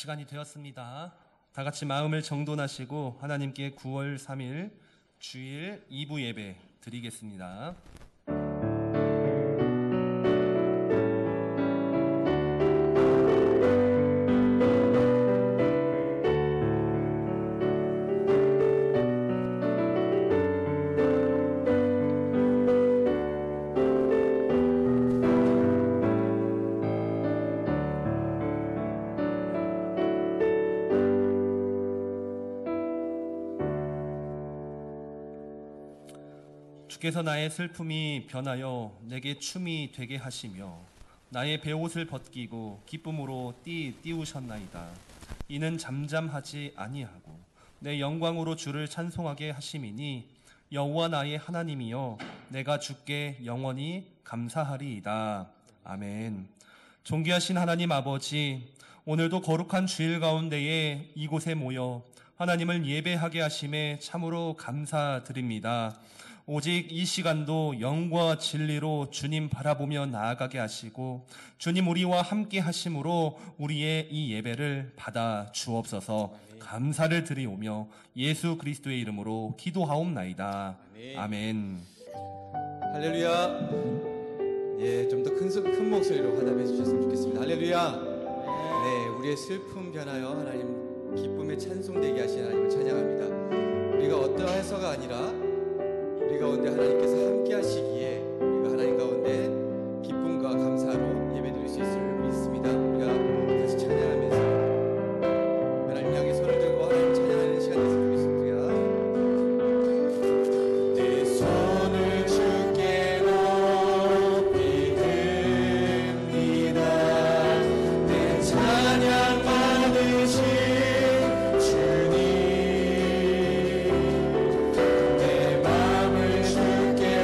시간이 되었습니다. 다 같이 마음을 정돈하시고 하나님께 9월 3일 주일 2부 예배 드리겠습니다. 주께서 나의 슬픔이 변하여 내게 춤이 되게 하시며 나의 베옷을 벗기고 기쁨으로 띄우셨나이다. 이는 잠잠하지 아니하고 내 영광으로 주를 찬송하게 하심이니 여호와 나의 하나님이여 내가 주께 영원히 감사하리이다. 아멘. 존귀하신 하나님 아버지, 오늘도 거룩한 주일 가운데에 이곳에 모여 하나님을 예배하게 하심에 참으로 감사드립니다. 오직 이 시간도 영과 진리로 주님 바라보며 나아가게 하시고 주님 우리와 함께 하심으로 우리의 이 예배를 받아 주옵소서. 감사를 드리오며 예수 그리스도의 이름으로 기도하옵나이다. 아멘. 할렐루야. 예, 좀 더 큰 목소리로 화답해 주셨으면 좋겠습니다. 할렐루야. 네, 우리의 슬픔 변하여 하나님 기쁨의 찬송되게 하신 하나님을 찬양합니다. 우리가 어떠해서가 아니라 우리 가운데 하나님께서 함께 하시기에 우리가 하나님 가운데 기쁨과 감사로 예배드릴 수 있을 믿습니다. 우리가 다시 찬양하면서 하나님 향해 손을 들고 하나님 찬양하는 시간 됐으면 좋겠습니다. 내 손을 주께 높이 듭니다. 내 찬양 받으신 주님, 내 맘을 주께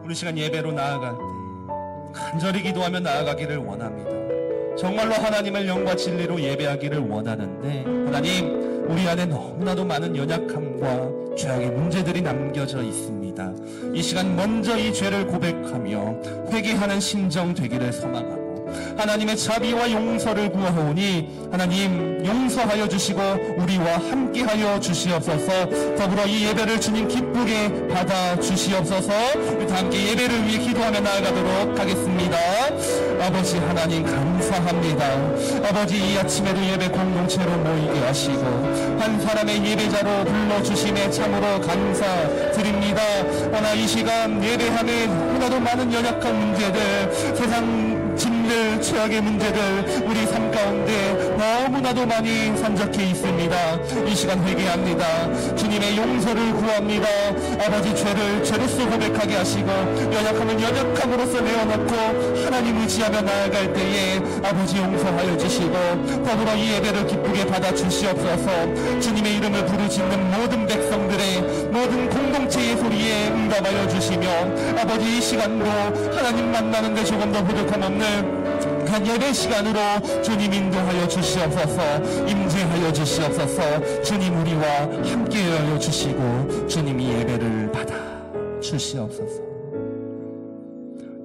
우리 시간 예배로 나아갈 때 간절히 기도하며 나아가기를 원합니다. 정말로 하나님을 영과 진리로 예배하기를 원하는데 하나님, 우리 안에 너무나도 많은 연약함과 죄악의 문제들이 남겨져 있습니다. 이 시간 먼저 이 죄를 고백하며 회개하는 심정 되기를 소망합니다. 하나님의 자비와 용서를 구하오니 하나님 용서하여 주시고 우리와 함께하여 주시옵소서. 더불어 이 예배를 주님 기쁘게 받아 주시옵소서. 우리 다 함께 예배를 위해 기도하며 나아가도록 하겠습니다. 아버지 하나님 감사합니다. 아버지 이 아침에도 예배 공동체로 모이게 하시고 한 사람의 예배자로 불러주심에 참으로 감사드립니다. 하나 이 시간 예배함에 너무나도 많은 연약한 문제들, 세상 진들, 죄악의 문제들 우리 삶 가운데 너무나도 많이 산적해 있습니다. 이 시간 회개합니다. 주님의 용서를 구합니다. 아버지 죄로서 고백하게 하시고 연약함은 연약함으로써 내어놓고 하나님 의지하며 나아갈 때에 아버지 용서하여 주시고 더불어 이 예배를 기쁘게 받아 주시옵소서. 주님의 이름을 부르짖는 모든 백성들의 모든 공동체의 소리에 응답하여 주시며 아버지 이 시간도 하나님 만나는 데 조금 더 부족함 없는 한 예배 시간으로 주님 인도하여 주시옵소서. 임재하여 주시옵소서. 주님 우리와 함께하여 주시고 주님 이 예배를 받아 주시옵소서.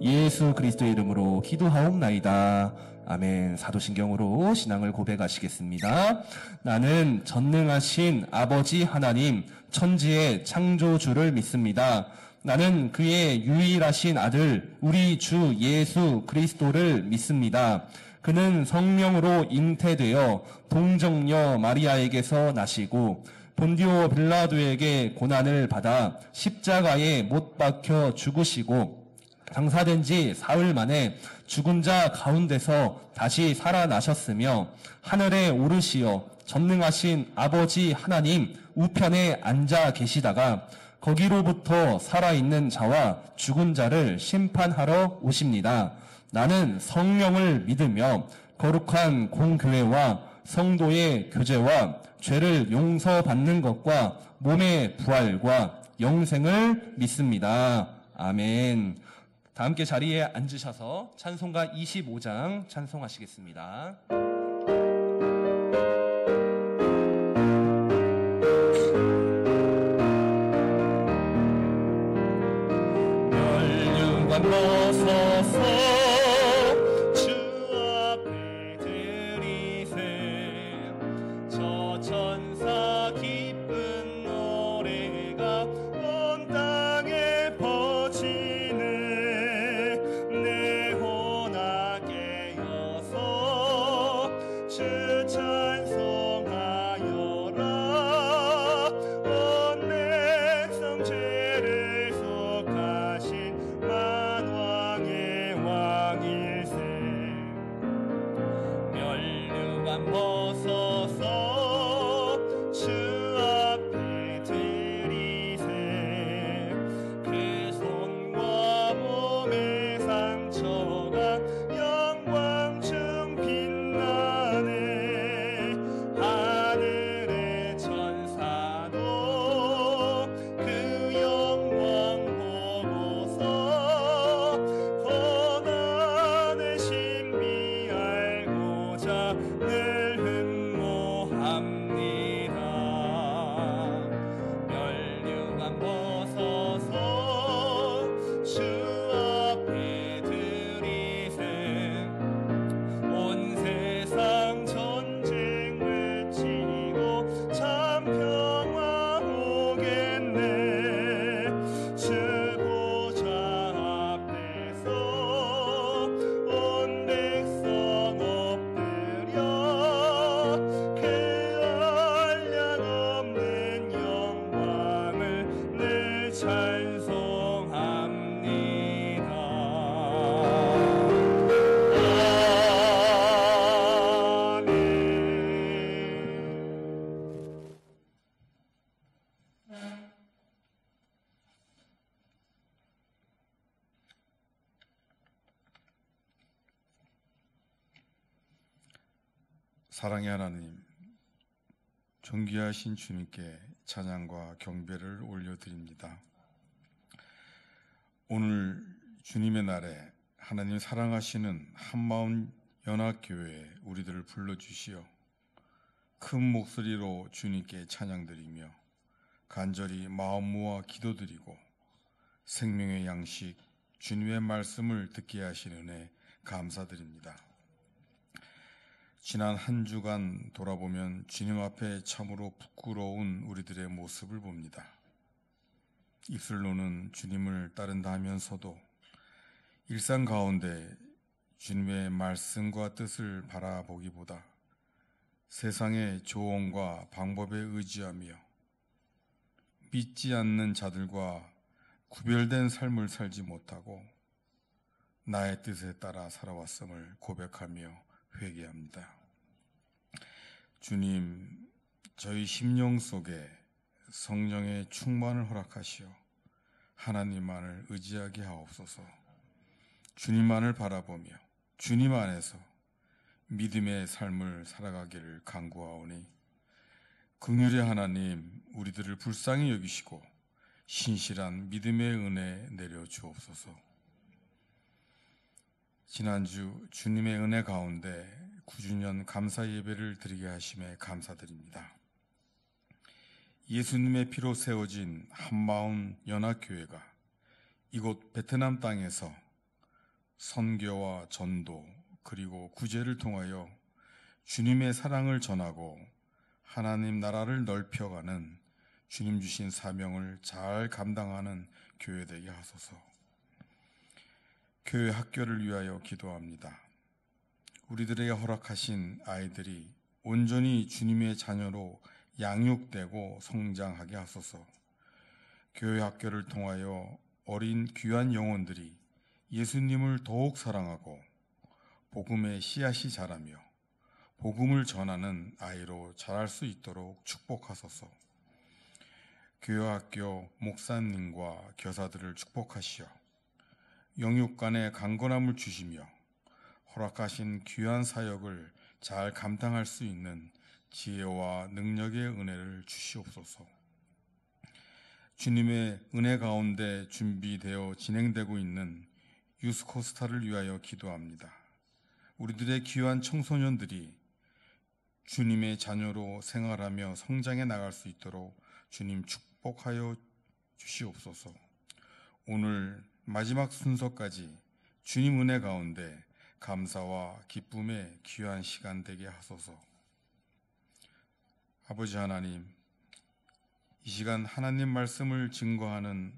예수 그리스도의 이름으로 기도하옵나이다. 아멘. 사도신경으로 신앙을 고백하시겠습니다. 나는 전능하신 아버지 하나님 천지의 창조주를 믿습니다. 나는 그의 유일하신 아들 우리 주 예수 그리스도를 믿습니다. 그는 성령으로 잉태되어 동정녀 마리아에게서 나시고 본디오 빌라도에게 고난을 받아 십자가에 못 박혀 죽으시고 장사된 지 사흘 만에 죽은 자 가운데서 다시 살아나셨으며 하늘에 오르시어 전능하신 아버지 하나님 우편에 앉아 계시다가 거기로부터 살아있는 자와 죽은 자를 심판하러 오십니다. 나는 성령을 믿으며 거룩한 공교회와 성도의 교제와 죄를 용서받는 것과 몸의 부활과 영생을 믿습니다. 아멘. 다 함께 자리에 앉으셔서 찬송가 25장 찬송하시겠습니다. 벗어서 주 앞에 들이세 저 천사 기쁜 노래가 온 땅에 퍼지네 내 혼아 깨어서 주 찬송하여라 온 백성 죄를 속하신 만왕의 왕일세 면류관 벗어서 주 앞에 들이세 그 손과 몸의 상처가 영광중 빛나네 하늘의 천사도 그 영광 보고서 고난의 신비 알고자 늘 흠모합니다. 면류관 벗어서 주 앞에 들이세 온 세상 전쟁 외치고 참 평화 오겠네 주 보좌 앞에서 온 백성 엎드려 그 한량없는 영광을 늘 찬송합니다. 아멘. 사랑의 하나님, 존귀하신 주님께 찬양과 경배를 올려드립니다. 오늘 주님의 날에 하나님 사랑하시는 한마음 연합교회에 우리들을 불러주시어 큰 목소리로 주님께 찬양드리며 간절히 마음 모아 기도드리고 생명의 양식 주님의 말씀을 듣게 하신 은혜 감사드립니다. 지난 한 주간 돌아보면 주님 앞에 참으로 부끄러운 우리들의 모습을 봅니다. 입술로는 주님을 따른다 하면서도 일상 가운데 주님의 말씀과 뜻을 바라보기보다 세상의 조언과 방법에 의지하며 믿지 않는 자들과 구별된 삶을 살지 못하고 나의 뜻에 따라 살아왔음을 고백하며 회개합니다. 주님, 저희 심령 속에 성령의 충만을 허락하시어 하나님만을 의지하게 하옵소서. 주님만을 바라보며 주님 안에서 믿음의 삶을 살아가기를 간구하오니 긍휼의 하나님, 우리들을 불쌍히 여기시고 신실한 믿음의 은혜 내려 주옵소서. 지난주 주님의 은혜 가운데 9주년 감사 예배를 드리게 하심에 감사드립니다. 예수님의 피로 세워진 한마음 연합교회가 이곳 베트남 땅에서 선교와 전도 그리고 구제를 통하여 주님의 사랑을 전하고 하나님 나라를 넓혀가는 주님 주신 사명을 잘 감당하는 교회 되게 하소서. 교회 학교를 위하여 기도합니다. 우리들에게 허락하신 아이들이 온전히 주님의 자녀로 양육되고 성장하게 하소서. 교회 학교를 통하여 어린 귀한 영혼들이 예수님을 더욱 사랑하고 복음의 씨앗이 자라며 복음을 전하는 아이로 자랄 수 있도록 축복하소서. 교회 학교 목사님과 교사들을 축복하시어 영육간의 강건함을 주시며 허락하신 귀한 사역을 잘 감당할 수 있는 지혜와 능력의 은혜를 주시옵소서. 주님의 은혜 가운데 준비되어 진행되고 있는 유스코스타를 위하여 기도합니다. 우리들의 귀한 청소년들이 주님의 자녀로 생활하며 성장해 나갈 수 있도록 주님 축복하여 주시옵소서. 오늘 마지막 순서까지 주님 은혜 가운데 감사와 기쁨의 귀한 시간 되게 하소서. 아버지 하나님, 이 시간 하나님 말씀을 증거하는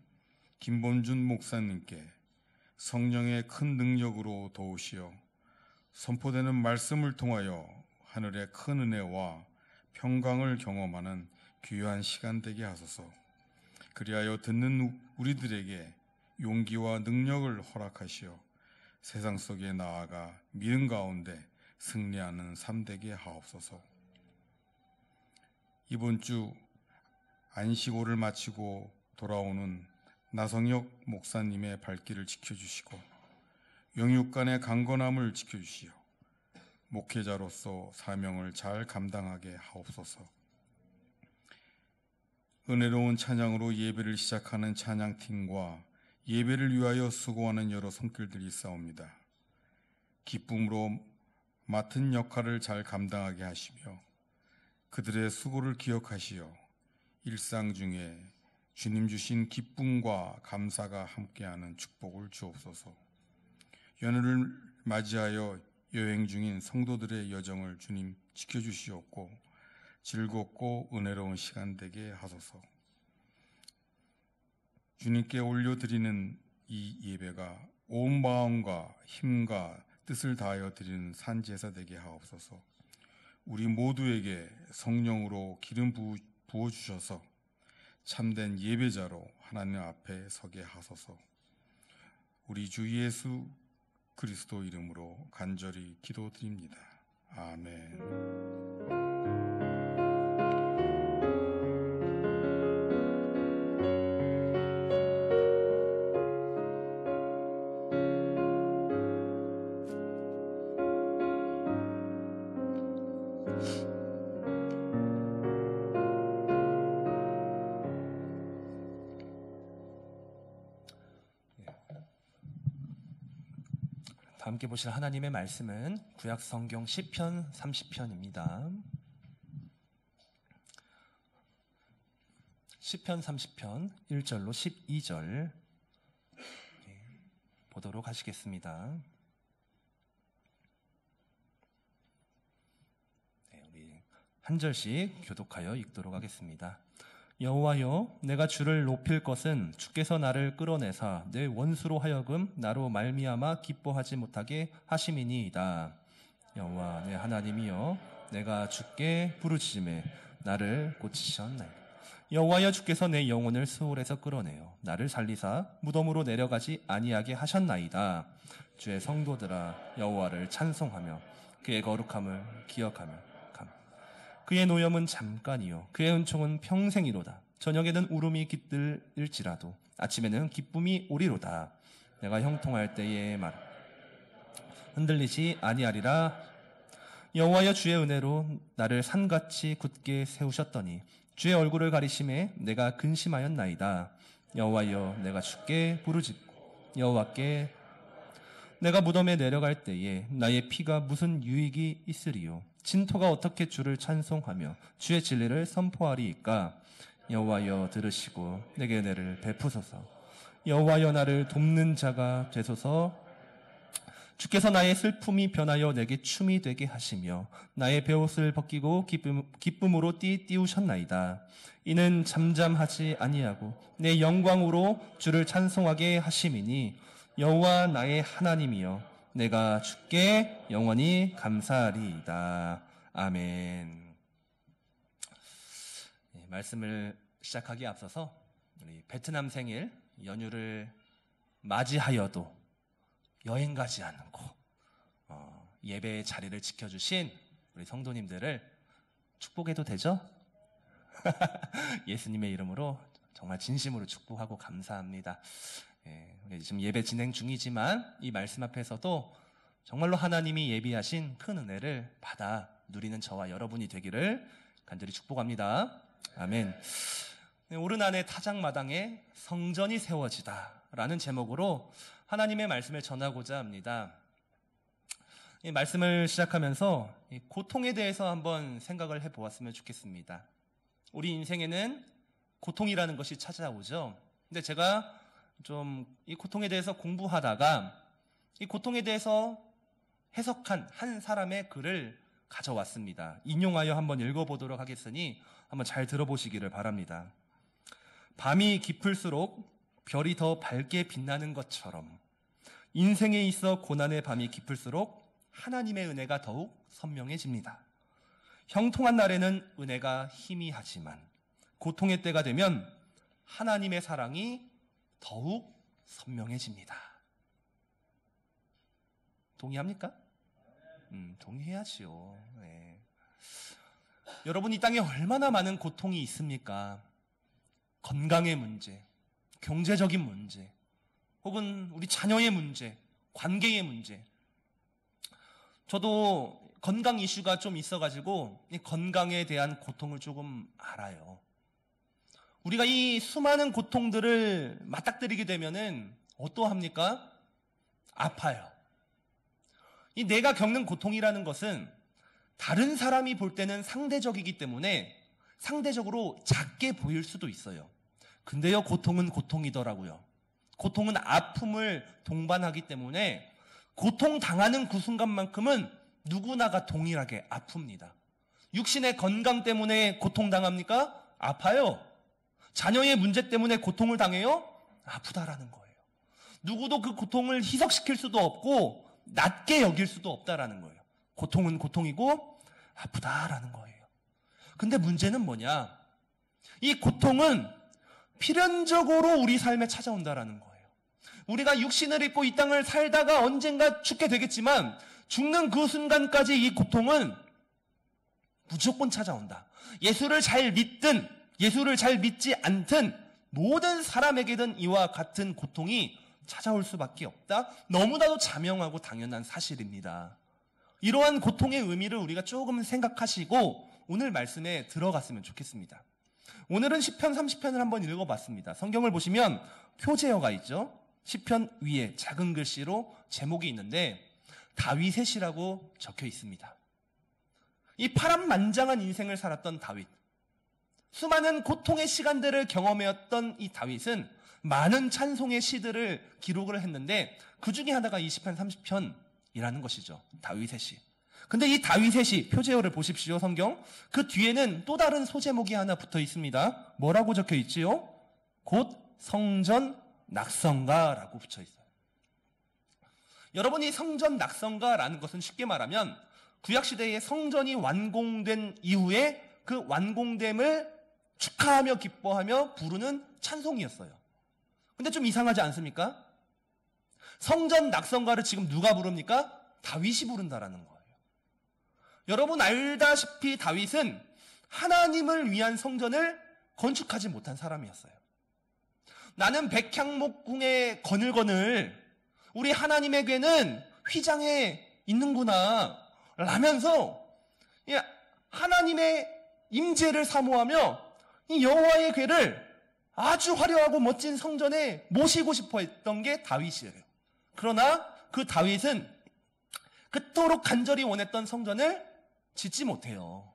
김범준 목사님께 성령의 큰 능력으로 도우시어 선포되는 말씀을 통하여 하늘의 큰 은혜와 평강을 경험하는 귀한 시간 되게 하소서. 그리하여 듣는 우리들에게 용기와 능력을 허락하시어 세상 속에 나아가 믿음 가운데 승리하는 삶 되게 하옵소서. 이번 주 안식오를 마치고 돌아오는 나성혁 목사님의 발길을 지켜주시고 영육간의 강건함을 지켜주시어 목회자로서 사명을 잘 감당하게 하옵소서. 은혜로운 찬양으로 예배를 시작하는 찬양팀과 예배를 위하여 수고하는 여러 손길들이 있사옵니다. 기쁨으로 맡은 역할을 잘 감당하게 하시며 그들의 수고를 기억하시어 일상 중에 주님 주신 기쁨과 감사가 함께하는 축복을 주옵소서. 연휴를 맞이하여 여행 중인 성도들의 여정을 주님 지켜주시옵고 즐겁고 은혜로운 시간 되게 하소서. 주님께 올려드리는 이 예배가 온 마음과 힘과 뜻을 다하여 드리는 산제사 되게 하옵소서. 우리 모두에게 성령으로 기름 부어주셔서 참된 예배자로 하나님 앞에 서게 하소서. 우리 주 예수 그리스도 이름으로 간절히 기도드립니다. 아멘. 함께 보실 하나님의 말씀은 구약 성경 시편 30편입니다. 시편 30편 1절로 12절 보도록 하시겠습니다. 우리 한 절씩 교독하여 읽도록 하겠습니다. 여호와여, 내가 주를 높일 것은 주께서 나를 끌어내사 내 원수로 하여금 나로 말미암아 기뻐하지 못하게 하심이니이다. 여호와 내 하나님이여, 내가 주께 부르짖음에 나를 고치셨나이다. 여호와여, 주께서 내 영혼을 스올에서 끌어내어 나를 살리사 무덤으로 내려가지 아니하게 하셨나이다. 주의 성도들아, 여호와를 찬송하며 그의 거룩함을 기억하며 그의 노염은 잠깐이요 그의 은총은 평생이로다. 저녁에는 울음이 깃들일지라도 아침에는 기쁨이 오리로다. 내가 형통할 때에 말 흔들리지 아니하리라. 여호와여, 주의 은혜로 나를 산같이 굳게 세우셨더니 주의 얼굴을 가리심에 내가 근심하였나이다. 여호와여, 내가 주께 부르짖고 여호와께 내가 무덤에 내려갈 때에 나의 피가 무슨 유익이 있으리요. 진토가 어떻게 주를 찬송하며 주의 진리를 선포하리이까. 여호와여, 들으시고 내게 은혜를 베푸소서. 여호와여, 나를 돕는 자가 되소서. 주께서 나의 슬픔이 변하여 내게 춤이 되게 하시며 나의 베옷을 벗기고 기쁨으로 띄우셨나이다. 이는 잠잠하지 아니하고 내 영광으로 주를 찬송하게 하심이니 여호와 나의 하나님이여, 내가 주께 영원히 감사하리이다. 아멘. 말씀을 시작하기에 앞서서 우리 베트남 생일 연휴를 맞이하여도 여행 가지 않고 예배의 자리를 지켜주신 우리 성도님들을 축복해도 되죠? 예수님의 이름으로 정말 진심으로 축복하고 감사합니다. 지금 예배 진행 중이지만 이 말씀 앞에서도 정말로 하나님이 예비하신 큰 은혜를 받아 누리는 저와 여러분이 되기를 간절히 축복합니다. 아멘. 오르난의 타작마당에 성전이 세워지다 라는 제목으로 하나님의 말씀을 전하고자 합니다. 이 말씀을 시작하면서 고통에 대해서 한번 생각을 해보았으면 좋겠습니다. 우리 인생에는 고통이라는 것이 찾아오죠. 근데 제가 좀 이 고통에 대해서 공부하다가 이 고통에 대해서 해석한 한 사람의 글을 가져왔습니다. 인용하여 한번 읽어보도록 하겠으니 한번 잘 들어보시기를 바랍니다. 밤이 깊을수록 별이 더 밝게 빛나는 것처럼 인생에 있어 고난의 밤이 깊을수록 하나님의 은혜가 더욱 선명해집니다. 형통한 날에는 은혜가 희미하지만 고통의 때가 되면 하나님의 사랑이 더욱 선명해집니다. 동의합니까? 동의해야지요. 네. 여러분, 이 땅에 얼마나 많은 고통이 있습니까? 건강의 문제, 경제적인 문제, 혹은 우리 자녀의 문제, 관계의 문제. 저도 건강 이슈가 좀 있어가지고 이 건강에 대한 고통을 조금 알아요. 우리가 이 수많은 고통들을 맞닥뜨리게 되면은 어떠합니까? 아파요. 이 내가 겪는 고통이라는 것은 다른 사람이 볼 때는 상대적이기 때문에 상대적으로 작게 보일 수도 있어요. 근데요, 고통은 고통이더라고요. 고통은 아픔을 동반하기 때문에 고통당하는 그 순간만큼은 누구나가 동일하게 아픕니다. 육신의 건강 때문에 고통당합니까? 아파요. 자녀의 문제 때문에 고통을 당해요? 아프다라는 거예요. 누구도 그 고통을 희석시킬 수도 없고 낮게 여길 수도 없다라는 거예요. 고통은 고통이고 아프다라는 거예요. 근데 문제는 뭐냐? 이 고통은 필연적으로 우리 삶에 찾아온다라는 거예요. 우리가 육신을 입고 이 땅을 살다가 언젠가 죽게 되겠지만 죽는 그 순간까지 이 고통은 무조건 찾아온다. 예수를 잘 믿든 예수를 잘 믿지 않든 모든 사람에게든 이와 같은 고통이 찾아올 수밖에 없다. 너무나도 자명하고 당연한 사실입니다. 이러한 고통의 의미를 우리가 조금 생각하시고 오늘 말씀에 들어갔으면 좋겠습니다. 오늘은 시편 30편을 한번 읽어봤습니다. 성경을 보시면 표제어가 있죠. 시편 위에 작은 글씨로 제목이 있는데 다윗의시라고 적혀 있습니다. 이 파란만장한 인생을 살았던 다윗, 수많은 고통의 시간들을 경험해왔던 이 다윗은 많은 찬송의 시들을 기록을 했는데 그 중에 하나가 20편, 30편이라는 것이죠. 다윗의 시. 근데 이 다윗의 시, 표제어를 보십시오, 성경. 그 뒤에는 또 다른 소제목이 하나 붙어 있습니다. 뭐라고 적혀 있지요? 곧 성전 낙성가라고 붙여 있어요. 여러분이 성전 낙성가라는 것은 쉽게 말하면 구약시대에 성전이 완공된 이후에 그 완공됨을 축하하며 기뻐하며 부르는 찬송이었어요. 근데 좀 이상하지 않습니까? 성전 낙성가를 지금 누가 부릅니까? 다윗이 부른다라는 거예요. 여러분 알다시피 다윗은 하나님을 위한 성전을 건축하지 못한 사람이었어요. 나는 백향목궁에 거늘거늘 우리 하나님에게는 휘장에 있는구나 라면서 하나님의 임재를 사모하며 이 여호와의 궤를 아주 화려하고 멋진 성전에 모시고 싶어 했던 게 다윗이에요. 그러나 그 다윗은 그토록 간절히 원했던 성전을 짓지 못해요.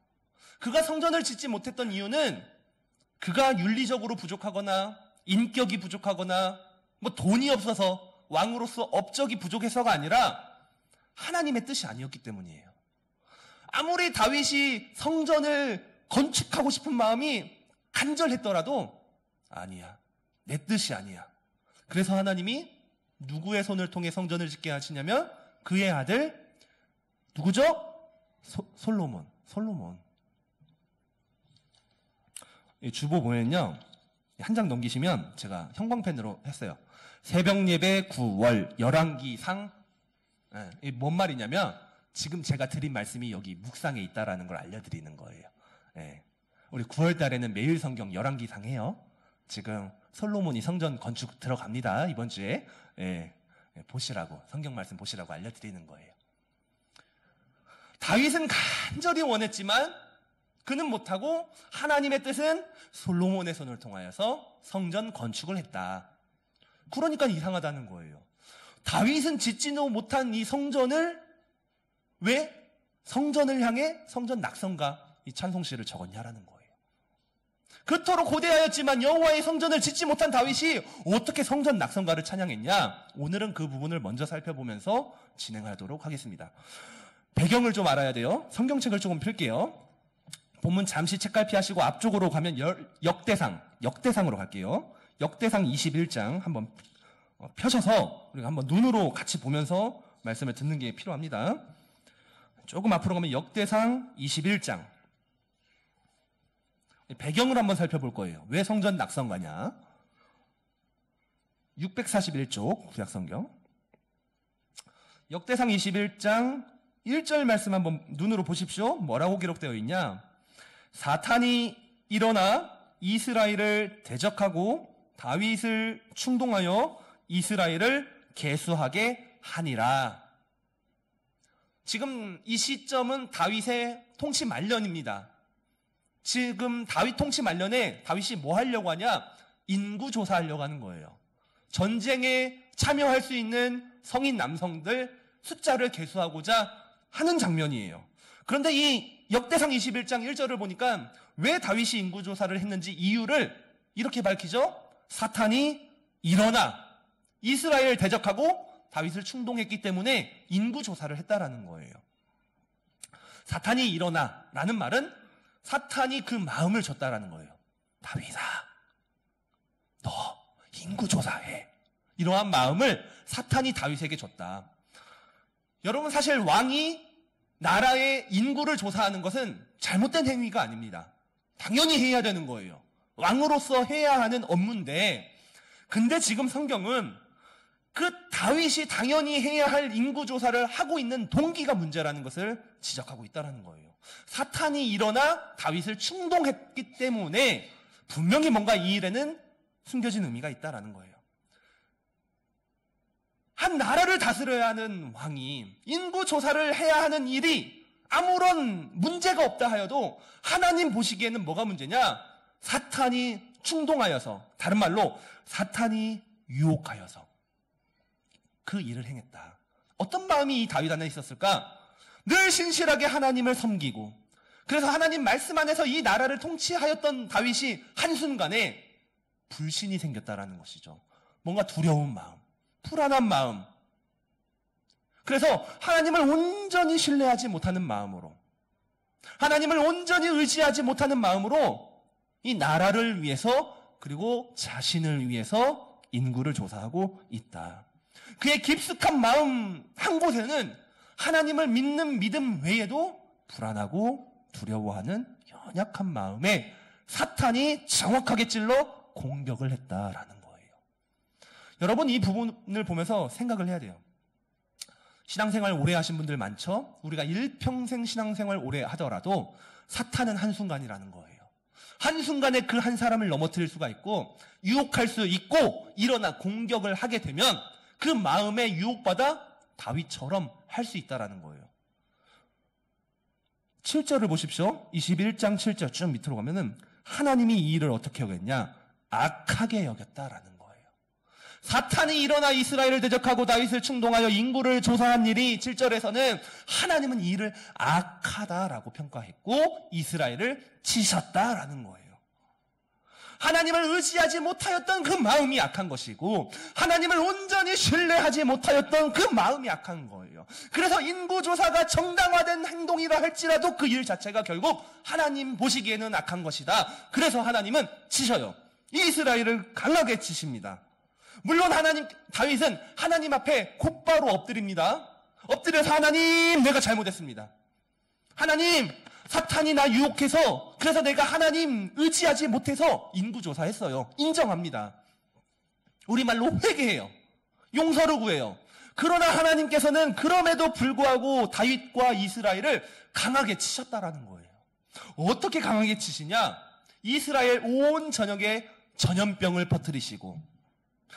그가 성전을 짓지 못했던 이유는 그가 윤리적으로 부족하거나 인격이 부족하거나 뭐 돈이 없어서 왕으로서 업적이 부족해서가 아니라 하나님의 뜻이 아니었기 때문이에요. 아무리 다윗이 성전을 건축하고 싶은 마음이 간절했더라도 아니야, 내 뜻이 아니야. 그래서 하나님이 누구의 손을 통해 성전을 짓게 하시냐면 그의 아들 누구죠? 솔로몬. 이 주보 보면요, 한 장 넘기시면 제가 형광펜으로 했어요. 새벽 예배 9월 열왕기상. 이게 뭔 말이냐면 지금 제가 드린 말씀이 여기 묵상에 있다라는 걸 알려드리는 거예요. 우리 9월 달에는 매일 성경 열왕기상 해요. 지금 솔로몬이 성전 건축 들어갑니다. 이번 주에. 보시라고, 성경 말씀 보시라고 알려드리는 거예요. 다윗은 간절히 원했지만 그는 못하고 하나님의 뜻은 솔로몬의 손을 통하여서 성전 건축을 했다. 그러니까 이상하다는 거예요. 다윗은 짓지도 못한 이 성전을 왜 성전을 향해 성전 낙성가 이 찬송시를 적었냐라는 거예요. 그토록 고대하였지만 여호와의 성전을 짓지 못한 다윗이 어떻게 성전 낙성가를 찬양했냐? 오늘은 그 부분을 먼저 살펴보면서 진행하도록 하겠습니다. 배경을 좀 알아야 돼요. 성경책을 조금 펼게요. 본문 잠시 책갈피 하시고 앞쪽으로 가면 역대상으로 갈게요. 역대상 21장 한번 펴셔서 우리가 한번 눈으로 같이 보면서 말씀을 듣는 게 필요합니다. 조금 앞으로 가면 역대상 21장. 배경을 한번 살펴볼 거예요. 왜 성전 낙성가냐? 641쪽 구약성경. 역대상 21장 1절 말씀 한번 눈으로 보십시오. 뭐라고 기록되어 있냐? 사탄이 일어나 이스라엘을 대적하고 다윗을 충동하여 이스라엘을 계수하게 하니라. 지금 이 시점은 다윗의 통치 말년입니다. 지금 다윗 통치 말년에 다윗이 뭐 하려고 하냐? 인구 조사하려고 하는 거예요. 전쟁에 참여할 수 있는 성인 남성들 숫자를 계수하고자 하는 장면이에요. 그런데 이 역대상 21장 1절을 보니까 왜 다윗이 인구 조사를 했는지 이유를 이렇게 밝히죠. 사탄이 일어나 이스라엘 대적하고 다윗을 충동했기 때문에 인구 조사를 했다라는 거예요. 사탄이 일어나라는 말은 사탄이 그 마음을 줬다라는 거예요. 다윗아, 너 인구 조사해. 이러한 마음을 사탄이 다윗에게 줬다. 여러분, 사실 왕이 나라의 인구를 조사하는 것은 잘못된 행위가 아닙니다. 당연히 해야 되는 거예요. 왕으로서 해야 하는 업무인데, 근데 지금 성경은 그 다윗이 당연히 해야 할 인구 조사를 하고 있는 동기가 문제라는 것을 지적하고 있다는 거예요. 사탄이 일어나 다윗을 충동했기 때문에 분명히 뭔가 이 일에는 숨겨진 의미가 있다는 거예요. 한 나라를 다스려야 하는 왕이 인구 조사를 해야 하는 일이 아무런 문제가 없다 하여도 하나님 보시기에는 뭐가 문제냐? 사탄이 충동하여서, 다른 말로 사탄이 유혹하여서 그 일을 행했다. 어떤 마음이 이 다윗 안에 있었을까? 늘 신실하게 하나님을 섬기고, 그래서 하나님 말씀 안에서 이 나라를 통치하였던 다윗이 한순간에 불신이 생겼다라는 것이죠. 뭔가 두려운 마음, 불안한 마음. 그래서 하나님을 온전히 신뢰하지 못하는 마음으로, 하나님을 온전히 의지하지 못하는 마음으로 이 나라를 위해서, 그리고 자신을 위해서 인구를 조사하고 있다. 그의 깊숙한 마음 한 곳에는 하나님을 믿는 믿음 외에도 불안하고 두려워하는 연약한 마음에 사탄이 정확하게 찔러 공격을 했다라는 거예요. 여러분, 이 부분을 보면서 생각을 해야 돼요. 신앙생활 오래 하신 분들 많죠? 우리가 일평생 신앙생활 오래 하더라도 사탄은 한순간이라는 거예요. 한순간에 그 한 사람을 넘어뜨릴 수가 있고, 유혹할 수 있고, 일어나 공격을 하게 되면 그 마음에 유혹받아 다윗처럼 할 수 있다라는 거예요. 7절을 보십시오. 21장 7절 쭉 밑으로 가면은 하나님이 이 일을 어떻게 여겼냐? 악하게 여겼다라는 거예요. 사탄이 일어나 이스라엘을 대적하고 다윗을 충동하여 인구를 조사한 일이 7절에서는 하나님은 이 일을 악하다라고 평가했고 이스라엘을 치셨다라는 거예요. 하나님을 의지하지 못하였던 그 마음이 악한 것이고, 하나님을 온전히 신뢰하지 못하였던 그 마음이 악한 거예요. 그래서 인구조사가 정당화된 행동이라 할지라도 그 일 자체가 결국 하나님 보시기에는 악한 것이다. 그래서 하나님은 치셔요. 이스라엘을 강하게 치십니다. 물론 다윗은 하나님 앞에 곧바로 엎드립니다. 엎드려서 하나님, 내가 잘못했습니다. 하나님, 사탄이 나 유혹해서, 그래서 내가 하나님 의지하지 못해서 인구조사했어요. 인정합니다. 우리말로 회개해요. 용서를 구해요. 그러나 하나님께서는 그럼에도 불구하고 다윗과 이스라엘을 강하게 치셨다라는 거예요. 어떻게 강하게 치시냐? 이스라엘 온 전역에 전염병을 퍼뜨리시고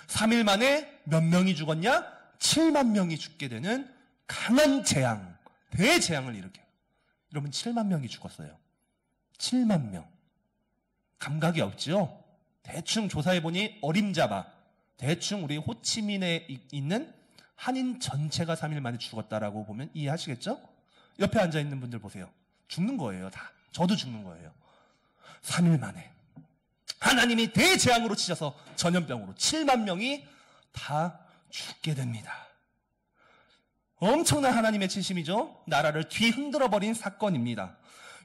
3일 만에 몇 명이 죽었냐? 7만 명이 죽게 되는 강한 재앙, 대재앙을 일으켜요. 여러분, 7만 명이 죽었어요. 7만 명. 감각이 없죠? 대충 조사해보니 어림잡아 대충 우리 호치민에 있는 한인 전체가 3일 만에 죽었다라고 보면 이해하시겠죠? 옆에 앉아있는 분들 보세요. 죽는 거예요, 다. 저도 죽는 거예요. 3일 만에 하나님이 대재앙으로 치셔서 전염병으로 7만 명이 다 죽게 됩니다. 엄청난 하나님의 치심이죠. 나라를 뒤흔들어버린 사건입니다.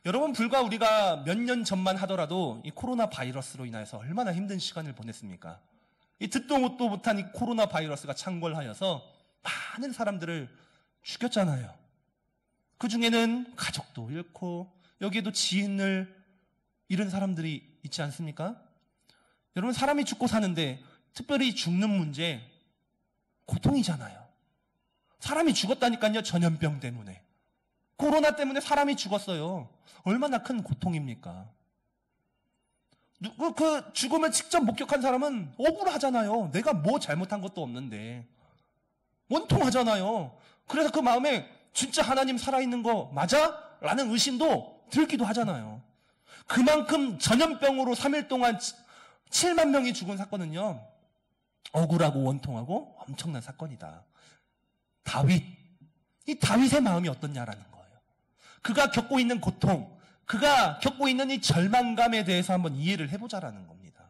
여러분, 불과 우리가 몇 년 전만 하더라도 이 코로나 바이러스로 인하여서 얼마나 힘든 시간을 보냈습니까? 이 듣도 못도 못한 이 코로나 바이러스가 창궐하여서 많은 사람들을 죽였잖아요. 그 중에는 가족도 잃고 여기에도 지인을 잃은 사람들이 있지 않습니까? 여러분, 사람이 죽고 사는데 특별히 죽는 문제 고통이잖아요. 사람이 죽었다니까요. 전염병 때문에. 코로나 때문에 사람이 죽었어요. 얼마나 큰 고통입니까? 그 죽음을 직접 목격한 사람은 억울하잖아요. 내가 뭐 잘못한 것도 없는데. 원통하잖아요. 그래서 그 마음에 진짜 하나님 살아있는 거 맞아? 라는 의심도 들기도 하잖아요. 그만큼 전염병으로 3일 동안 7만 명이 죽은 사건은요, 억울하고 원통하고 엄청난 사건이다. 이 다윗의 마음이 어떻냐라는 거예요. 그가 겪고 있는 고통, 그가 겪고 있는 이 절망감에 대해서 한번 이해를 해보자라는 겁니다.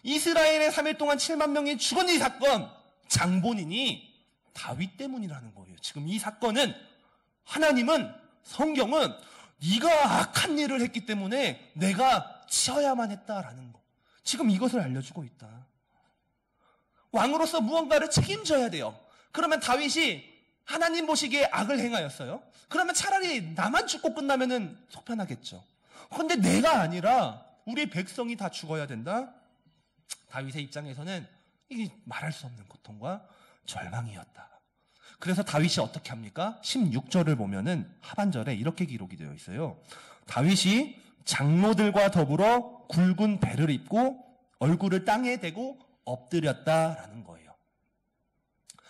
이스라엘의 3일 동안 7만 명이 죽은 이 사건, 장본인이 다윗 때문이라는 거예요. 지금 이 사건은 하나님은, 성경은 네가 악한 일을 했기 때문에 내가 치어야만 했다라는 거. 지금 이것을 알려주고 있다. 왕으로서 무언가를 책임져야 돼요. 그러면 다윗이 하나님 보시기에 악을 행하였어요. 그러면 차라리 나만 죽고 끝나면은 속편하겠죠. 그런데 내가 아니라 우리 백성이 다 죽어야 된다? 다윗의 입장에서는 이게 말할 수 없는 고통과 절망이었다. 그래서 다윗이 어떻게 합니까? 16절을 보면은 하반절에 이렇게 기록이 되어 있어요. 다윗이 장로들과 더불어 굵은 배를 입고 얼굴을 땅에 대고 엎드렸다라는 거예요.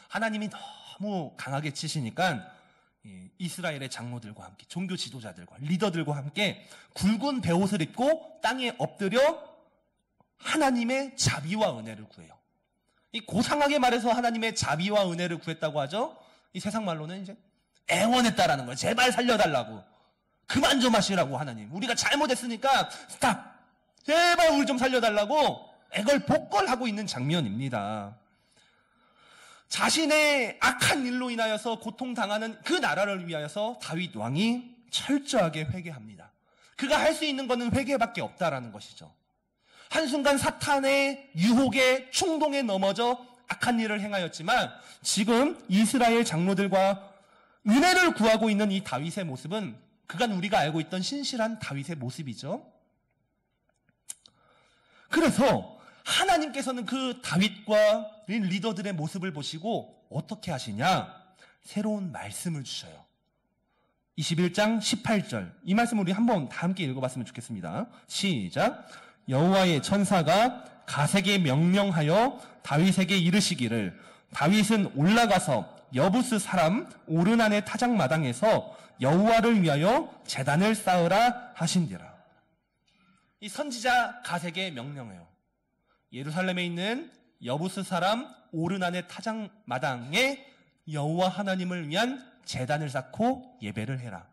하나님이 너무 강하게 치시니까 이스라엘의 장로들과 함께, 종교 지도자들과 리더들과 함께 굵은 베옷을 입고 땅에 엎드려 하나님의 자비와 은혜를 구해요. 이 고상하게 말해서 하나님의 자비와 은혜를 구했다고 하죠. 이 세상 말로는 이제 애원했다라는 거예요. 제발 살려달라고. 그만 좀 하시라고 하나님. 우리가 잘못했으니까 스탑. 제발 우리 좀 살려달라고 애걸복걸하고 있는 장면입니다. 자신의 악한 일로 인하여서 고통당하는 그 나라를 위하여서 다윗 왕이 철저하게 회개합니다. 그가 할 수 있는 것은 회개밖에 없다라는 것이죠. 한순간 사탄의 유혹에 충동에 넘어져 악한 일을 행하였지만 지금 이스라엘 장로들과 은혜를 구하고 있는 이 다윗의 모습은 그간 우리가 알고 있던 신실한 다윗의 모습이죠. 그래서 하나님께서는 그 다윗과 리더들의 모습을 보시고 어떻게 하시냐? 새로운 말씀을 주셔요. 21장 18절. 이 말씀 우리 한번 다 함께 읽어봤으면 좋겠습니다. 시작. 여호와의 천사가 가세게 명령하여 다윗에게 이르시기를 다윗은 올라가서 여부스 사람 오르난의 타작마당에서 여호와를 위하여 제단을 쌓으라 하신디라. 이 선지자 가세게 명령해요. 예루살렘에 있는 여부스 사람 오르난의 타작마당에 여호와 하나님을 위한 제단을 쌓고 예배를 해라.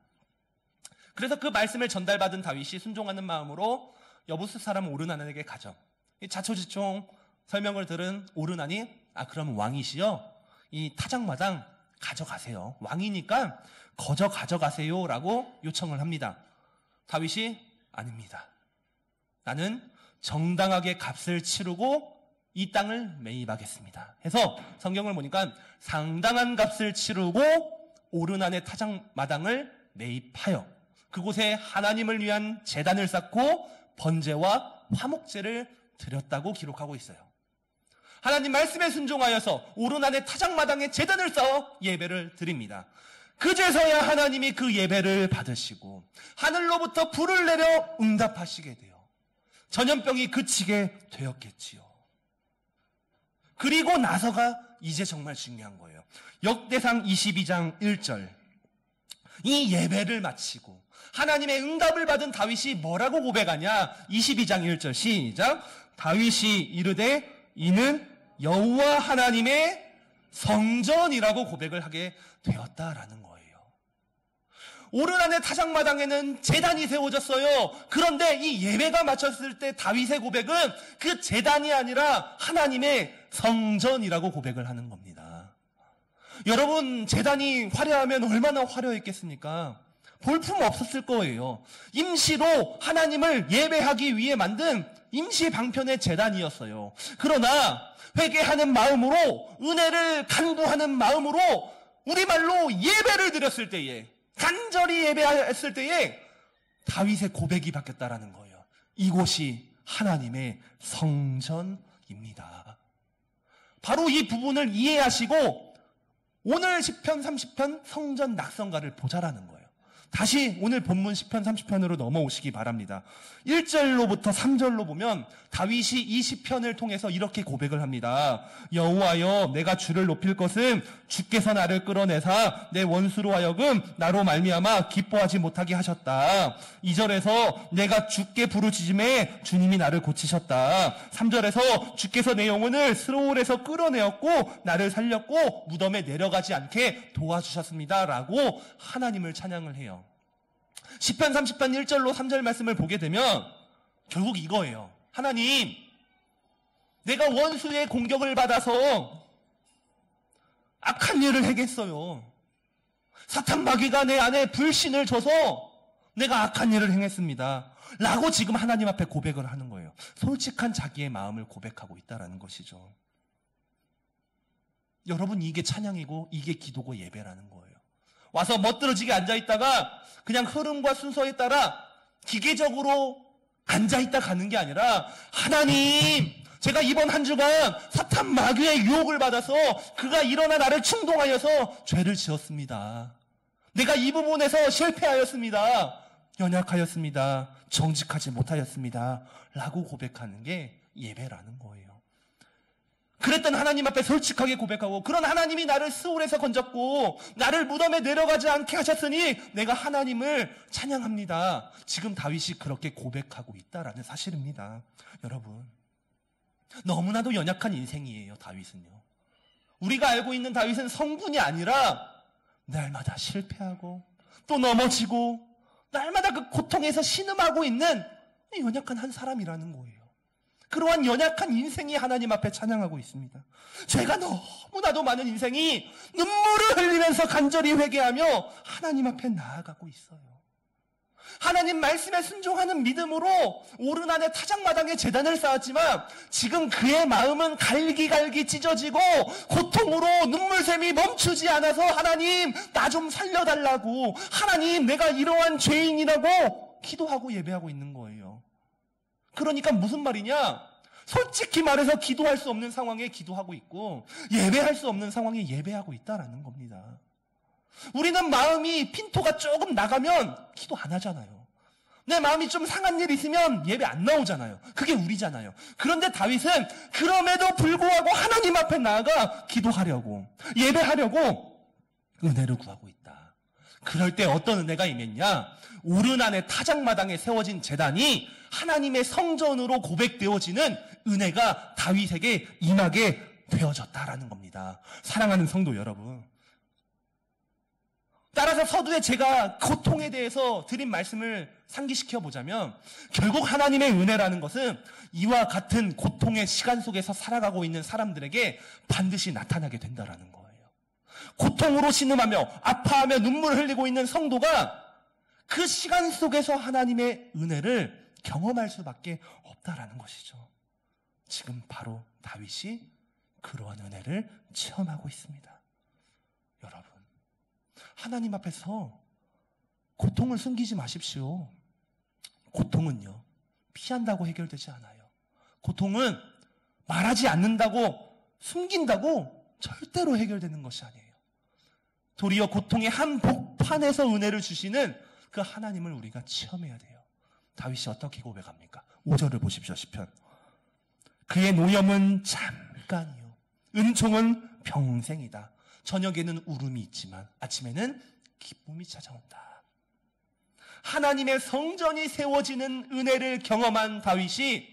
그래서 그 말씀을 전달받은 다윗이 순종하는 마음으로 여부스 사람 오르난에게 가죠. 자초지총 설명을 들은 오르난이 그럼 왕이시여 이 타작마당 가져가세요. 왕이니까 거저 가져가세요 라고 요청을 합니다. 다윗이 아닙니다. 나는 정당하게 값을 치르고 이 땅을 매입하겠습니다. 해서 성경을 보니까 상당한 값을 치르고 오르난의 타작마당을 매입하여 그곳에 하나님을 위한 제단을 쌓고 번제와 화목제를 드렸다고 기록하고 있어요. 하나님 말씀에 순종하여서 오르난의 타작마당에 제단을 쌓아 예배를 드립니다. 그제서야 하나님이 그 예배를 받으시고 하늘로부터 불을 내려 응답하시게 돼요. 전염병이 그치게 되었겠지요. 그리고 나서가 이제 정말 중요한 거예요. 역대상 22장 1절. 이 예배를 마치고 하나님의 응답을 받은 다윗이 뭐라고 고백하냐? 22장 1절 시작. 다윗이 이르되 이는 여호와 하나님의 성전이라고 고백을 하게 되었다라는 거예요. 오르난의 타작마당에는 제단이 세워졌어요. 그런데 이 예배가 마쳤을 때 다윗의 고백은 그 제단이 아니라 하나님의 성전이라고 고백을 하는 겁니다. 여러분, 제단이 화려하면 얼마나 화려했겠습니까? 볼품 없었을 거예요. 임시로 하나님을 예배하기 위해 만든 임시 방편의 제단이었어요. 그러나 회개하는 마음으로, 은혜를 간구하는 마음으로 우리말로 예배를 드렸을 때에, 간절히 예배했을 때에 다윗의 고백이 바뀌었다라는 거예요. 이곳이 하나님의 성전입니다. 바로 이 부분을 이해하시고 오늘 10편 30편 성전 낙성가를 보자라는 거예요. 다시 오늘 본문 10편 30편으로 넘어오시기 바랍니다. 1절로부터 3절로 보면 다윗이 이 시편을 통해서 이렇게 고백을 합니다. 여호와여, 내가 주를 높일 것은 주께서 나를 끌어내사 내 원수로 하여금 나로 말미암아 기뻐하지 못하게 하셨다. 2절에서 내가 주께 부르짖음에 주님이 나를 고치셨다. 3절에서 주께서 내 영혼을 스로울에서 끌어내었고 나를 살렸고 무덤에 내려가지 않게 도와주셨습니다. 라고 하나님을 찬양을 해요. 10편 30편 1절로 3절 말씀을 보게 되면 결국 이거예요. 하나님, 내가 원수의 공격을 받아서 악한 일을 행했어요. 사탄 마귀가 내 안에 불신을 줘서 내가 악한 일을 행했습니다. 라고 지금 하나님 앞에 고백을 하는 거예요. 솔직한 자기의 마음을 고백하고 있다는 것이죠. 여러분, 이게 찬양이고 이게 기도고 예배라는 거예요. 와서 멋들어지게 앉아있다가 그냥 흐름과 순서에 따라 기계적으로 앉아있다 가는 게 아니라 하나님, 제가 이번 한 주간 사탄 마귀의 유혹을 받아서 그가 일어나 나를 충동하여서 죄를 지었습니다. 내가 이 부분에서 실패하였습니다. 연약하였습니다. 정직하지 못하였습니다. 라고 고백하는 게 예배라는 거예요. 그랬던 하나님 앞에 솔직하게 고백하고, 그런 하나님이 나를 스올에서 건졌고 나를 무덤에 내려가지 않게 하셨으니 내가 하나님을 찬양합니다. 지금 다윗이 그렇게 고백하고 있다라는 사실입니다. 여러분, 너무나도 연약한 인생이에요. 다윗은요. 우리가 알고 있는 다윗은 성군이 아니라 날마다 실패하고 또 넘어지고 날마다 그 고통에서 신음하고 있는 연약한 한 사람이라는 거예요. 그러한 연약한 인생이 하나님 앞에 찬양하고 있습니다. 죄가 너무나도 많은 인생이 눈물을 흘리면서 간절히 회개하며 하나님 앞에 나아가고 있어요. 하나님 말씀에 순종하는 믿음으로 오르난의 타작마당에 제단을 쌓았지만 지금 그의 마음은 갈기갈기 찢어지고 고통으로 눈물샘이 멈추지 않아서 하나님 나 좀 살려달라고, 하나님 내가 이러한 죄인이라고 기도하고 예배하고 있는 거예요. 그러니까 무슨 말이냐? 솔직히 말해서 기도할 수 없는 상황에 기도하고 있고 예배할 수 없는 상황에 예배하고 있다라는 겁니다. 우리는 마음이 핀토가 조금 나가면 기도 안 하잖아요. 내 마음이 좀 상한 일 있으면 예배 안 나오잖아요. 그게 우리잖아요. 그런데 다윗은 그럼에도 불구하고 하나님 앞에 나아가 기도하려고, 예배하려고 은혜를 구하고 있다. 그럴 때 어떤 은혜가 임했냐? 오르난의 타작마당에 세워진 제단이 하나님의 성전으로 고백되어지는 은혜가 다윗에게 임하게 되어졌다라는 겁니다. 사랑하는 성도 여러분, 따라서 서두에 제가 고통에 대해서 드린 말씀을 상기시켜 보자면 결국 하나님의 은혜라는 것은 이와 같은 고통의 시간 속에서 살아가고 있는 사람들에게 반드시 나타나게 된다라는 거예요. 고통으로 신음하며 아파하며 눈물을 흘리고 있는 성도가 그 시간 속에서 하나님의 은혜를 경험할 수밖에 없다라는 것이죠. 지금 바로 다윗이 그러한 은혜를 체험하고 있습니다. 여러분, 하나님 앞에서 고통을 숨기지 마십시오. 고통은요, 피한다고 해결되지 않아요. 고통은 말하지 않는다고, 숨긴다고 절대로 해결되는 것이 아니에요. 도리어 고통의 한복판에서 은혜를 주시는 그 하나님을 우리가 체험해야 돼요. 다윗이 어떻게 고백합니까? 5절을 보십시오. 시편. 그의 노염은 잠깐이요, 은총은 평생이다. 저녁에는 울음이 있지만 아침에는 기쁨이 찾아온다. 하나님의 성전이 세워지는 은혜를 경험한 다윗이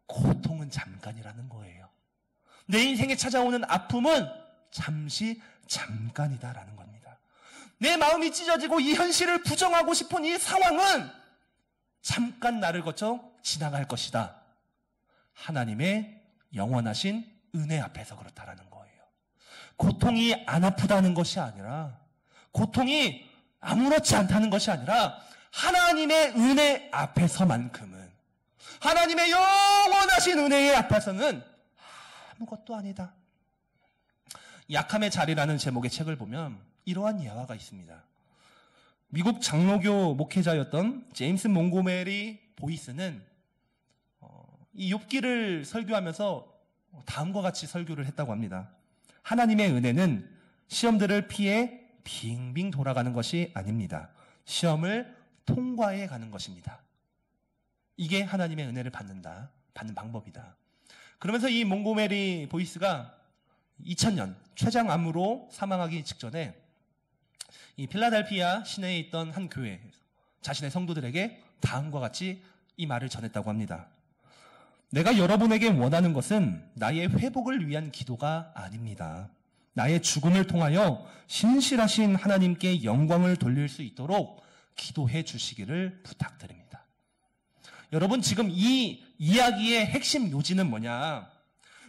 고통은 잠깐이라는 거예요. 내 인생에 찾아오는 아픔은 잠시 잠깐이다라는 겁니다. 내 마음이 찢어지고 이 현실을 부정하고 싶은 이 상황은 잠깐 나를 거쳐 지나갈 것이다. 하나님의 영원하신 은혜 앞에서 그렇다라는 거예요. 고통이 안 아프다는 것이 아니라, 고통이 아무렇지 않다는 것이 아니라 하나님의 은혜 앞에서만큼은, 하나님의 영원하신 은혜의 앞에서는 아무것도 아니다. 약함의 자리라는 제목의 책을 보면 이러한 예화가 있습니다. 미국 장로교 목회자였던 제임스 몽고메리 보이스는 이 욥기를 설교하면서 다음과 같이 설교를 했다고 합니다. 하나님의 은혜는 시험들을 피해 빙빙 돌아가는 것이 아닙니다. 시험을 통과해 가는 것입니다. 이게 하나님의 은혜를 받는 방법이다. 그러면서 이 몽고메리 보이스가 2000년 췌장암으로 사망하기 직전에 이 필라델피아 시내에 있던 한 교회에서 자신의 성도들에게 다음과 같이 이 말을 전했다고 합니다. 내가 여러분에게 원하는 것은 나의 회복을 위한 기도가 아닙니다. 나의 죽음을 통하여 신실하신 하나님께 영광을 돌릴 수 있도록 기도해 주시기를 부탁드립니다. 여러분, 지금 이 이야기의 핵심 요지는 뭐냐?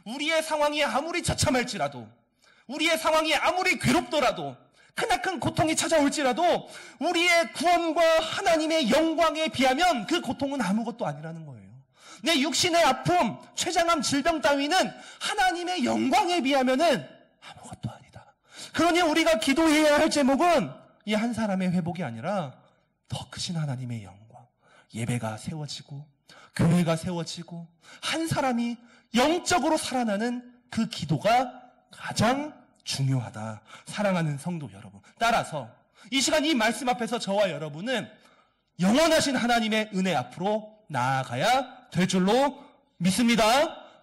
우리의 상황이 아무리 처참할지라도, 우리의 상황이 아무리 괴롭더라도, 크나큰 고통이 찾아올지라도 우리의 구원과 하나님의 영광에 비하면 그 고통은 아무것도 아니라는 거예요. 내 육신의 아픔, 췌장암, 질병 따위는 하나님의 영광에 비하면은 아무것도 아니다. 그러니 우리가 기도해야 할 제목은 이 한 사람의 회복이 아니라 더 크신 하나님의 영광, 예배가 세워지고 교회가 세워지고 한 사람이 영적으로 살아나는 그 기도가 가장 중요하다. 사랑하는 성도 여러분, 따라서 이 시간 이 말씀 앞에서 저와 여러분은 영원하신 하나님의 은혜 앞으로 나아가야 될 줄로 믿습니다.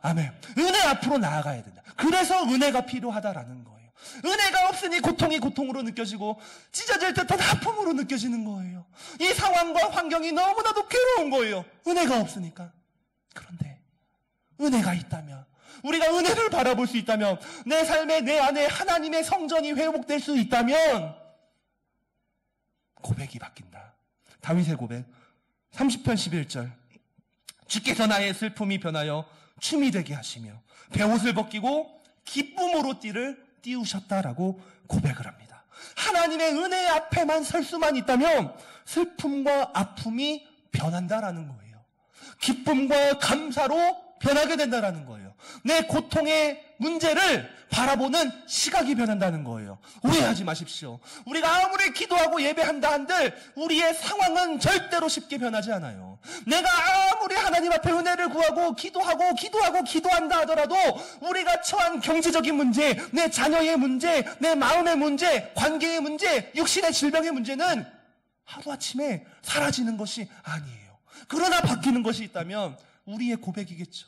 아멘. 은혜 앞으로 나아가야 된다. 그래서 은혜가 필요하다라는 거예요. 은혜가 없으니 고통이 고통으로 느껴지고 찢어질 듯한 아픔으로 느껴지는 거예요. 이 상황과 환경이 너무나도 괴로운 거예요. 은혜가 없으니까. 그런데 은혜가 있다면, 우리가 은혜를 바라볼 수 있다면, 내 삶에 내 안에 하나님의 성전이 회복될 수 있다면 고백이 바뀐다. 다윗의 고백 30편 11절. 주께서 나의 슬픔이 변하여 춤이 되게 하시며 베옷을 벗기고 기쁨으로 띄우셨다라고 고백을 합니다. 하나님의 은혜 앞에만 설 수만 있다면 슬픔과 아픔이 변한다라는 거예요. 기쁨과 감사로 변하게 된다라는 거예요. 내 고통의 문제를 바라보는 시각이 변한다는 거예요. 오해하지 마십시오. 우리가 아무리 기도하고 예배한다 한들 우리의 상황은 절대로 쉽게 변하지 않아요. 내가 아무리 하나님 앞에 은혜를 구하고 기도한다 하더라도 우리가 처한 경제적인 문제, 내 자녀의 문제, 내 마음의 문제, 관계의 문제, 육신의 질병의 문제는 하루아침에 사라지는 것이 아니에요. 그러나 바뀌는 것이 있다면 우리의 고백이겠죠.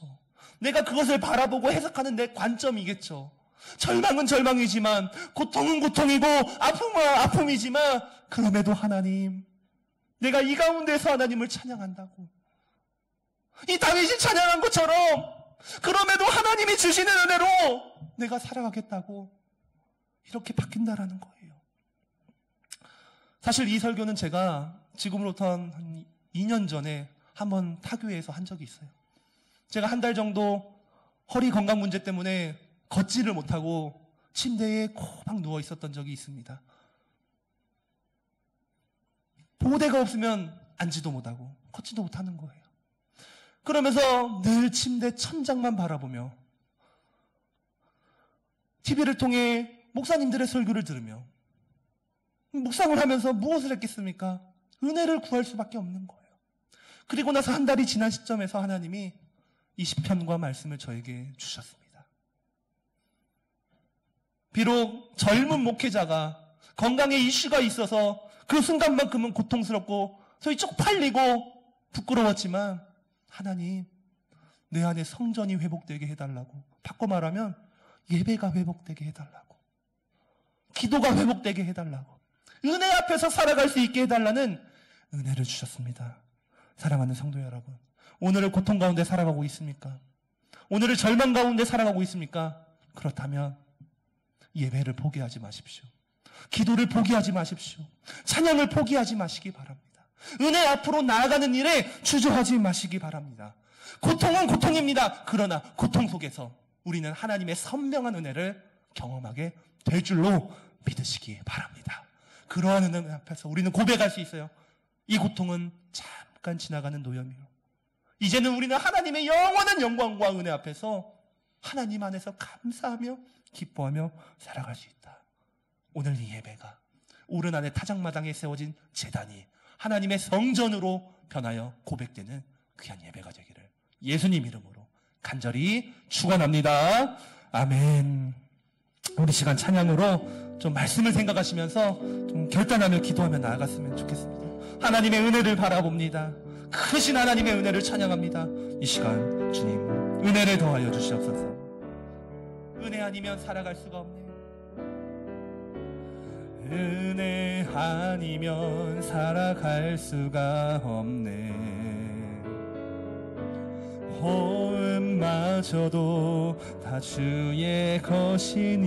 내가 그것을 바라보고 해석하는 내 관점이겠죠. 절망은 절망이지만, 고통은 고통이고, 아픔은 아픔이지만, 그럼에도 하나님, 내가 이 가운데서 하나님을 찬양한다고. 이 다윗이 찬양한 것처럼, 그럼에도 하나님이 주시는 은혜로 내가 살아가겠다고. 이렇게 바뀐다라는 거예요. 사실 이 설교는 제가 지금으로부터 한 2년 전에 한번 타교회에서 한 적이 있어요. 제가 한 달 정도 허리 건강 문제 때문에 걷지를 못하고 침대에 코박 누워 있었던 적이 있습니다. 보호대가 없으면 앉지도 못하고 걷지도 못하는 거예요. 그러면서 늘 침대 천장만 바라보며 TV를 통해 목사님들의 설교를 들으며 묵상을 하면서 무엇을 했겠습니까? 은혜를 구할 수밖에 없는 거예요. 그리고 나서 한 달이 지난 시점에서 하나님이 이 시편과 말씀을 저에게 주셨습니다. 비록 젊은 목회자가 건강에 이슈가 있어서 그 순간만큼은 고통스럽고 소위 쪽팔리고 부끄러웠지만 하나님, 내 안에 성전이 회복되게 해달라고, 바꿔 말하면 예배가 회복되게 해달라고, 기도가 회복되게 해달라고, 은혜 앞에서 살아갈 수 있게 해달라는 은혜를 주셨습니다. 사랑하는 성도 여러분, 오늘을 고통 가운데 살아가고 있습니까? 오늘을 절망 가운데 살아가고 있습니까? 그렇다면 예배를 포기하지 마십시오. 기도를 포기하지 마십시오. 찬양을 포기하지 마시기 바랍니다. 은혜 앞으로 나아가는 일에 주저하지 마시기 바랍니다. 고통은 고통입니다. 그러나 고통 속에서 우리는 하나님의 선명한 은혜를 경험하게 될 줄로 믿으시기 바랍니다. 그러한 은혜 앞에서 우리는 고백할 수 있어요. 이 고통은 잠깐 지나가는 노염이요. 이제는 우리는 하나님의 영원한 영광과 은혜 앞에서 하나님 안에서 감사하며 기뻐하며 살아갈 수 있다. 오늘 이 예배가 오른 안에 타작마당에 세워진 제단이 하나님의 성전으로 변하여 고백되는 귀한 예배가 되기를 예수님 이름으로 간절히 축원합니다. 아멘. 우리 시간 찬양으로 좀 말씀을 생각하시면서 좀 결단하며 기도하며 나아갔으면 좋겠습니다. 하나님의 은혜를 바라봅니다. 크신 하나님의 은혜를 찬양합니다. 이 시간 주님 은혜를 더하여 주시옵소서. 은혜 아니면 살아갈 수가 없네. 은혜 아니면 살아갈 수가 없네. 호흡마저도 다 주의 것이니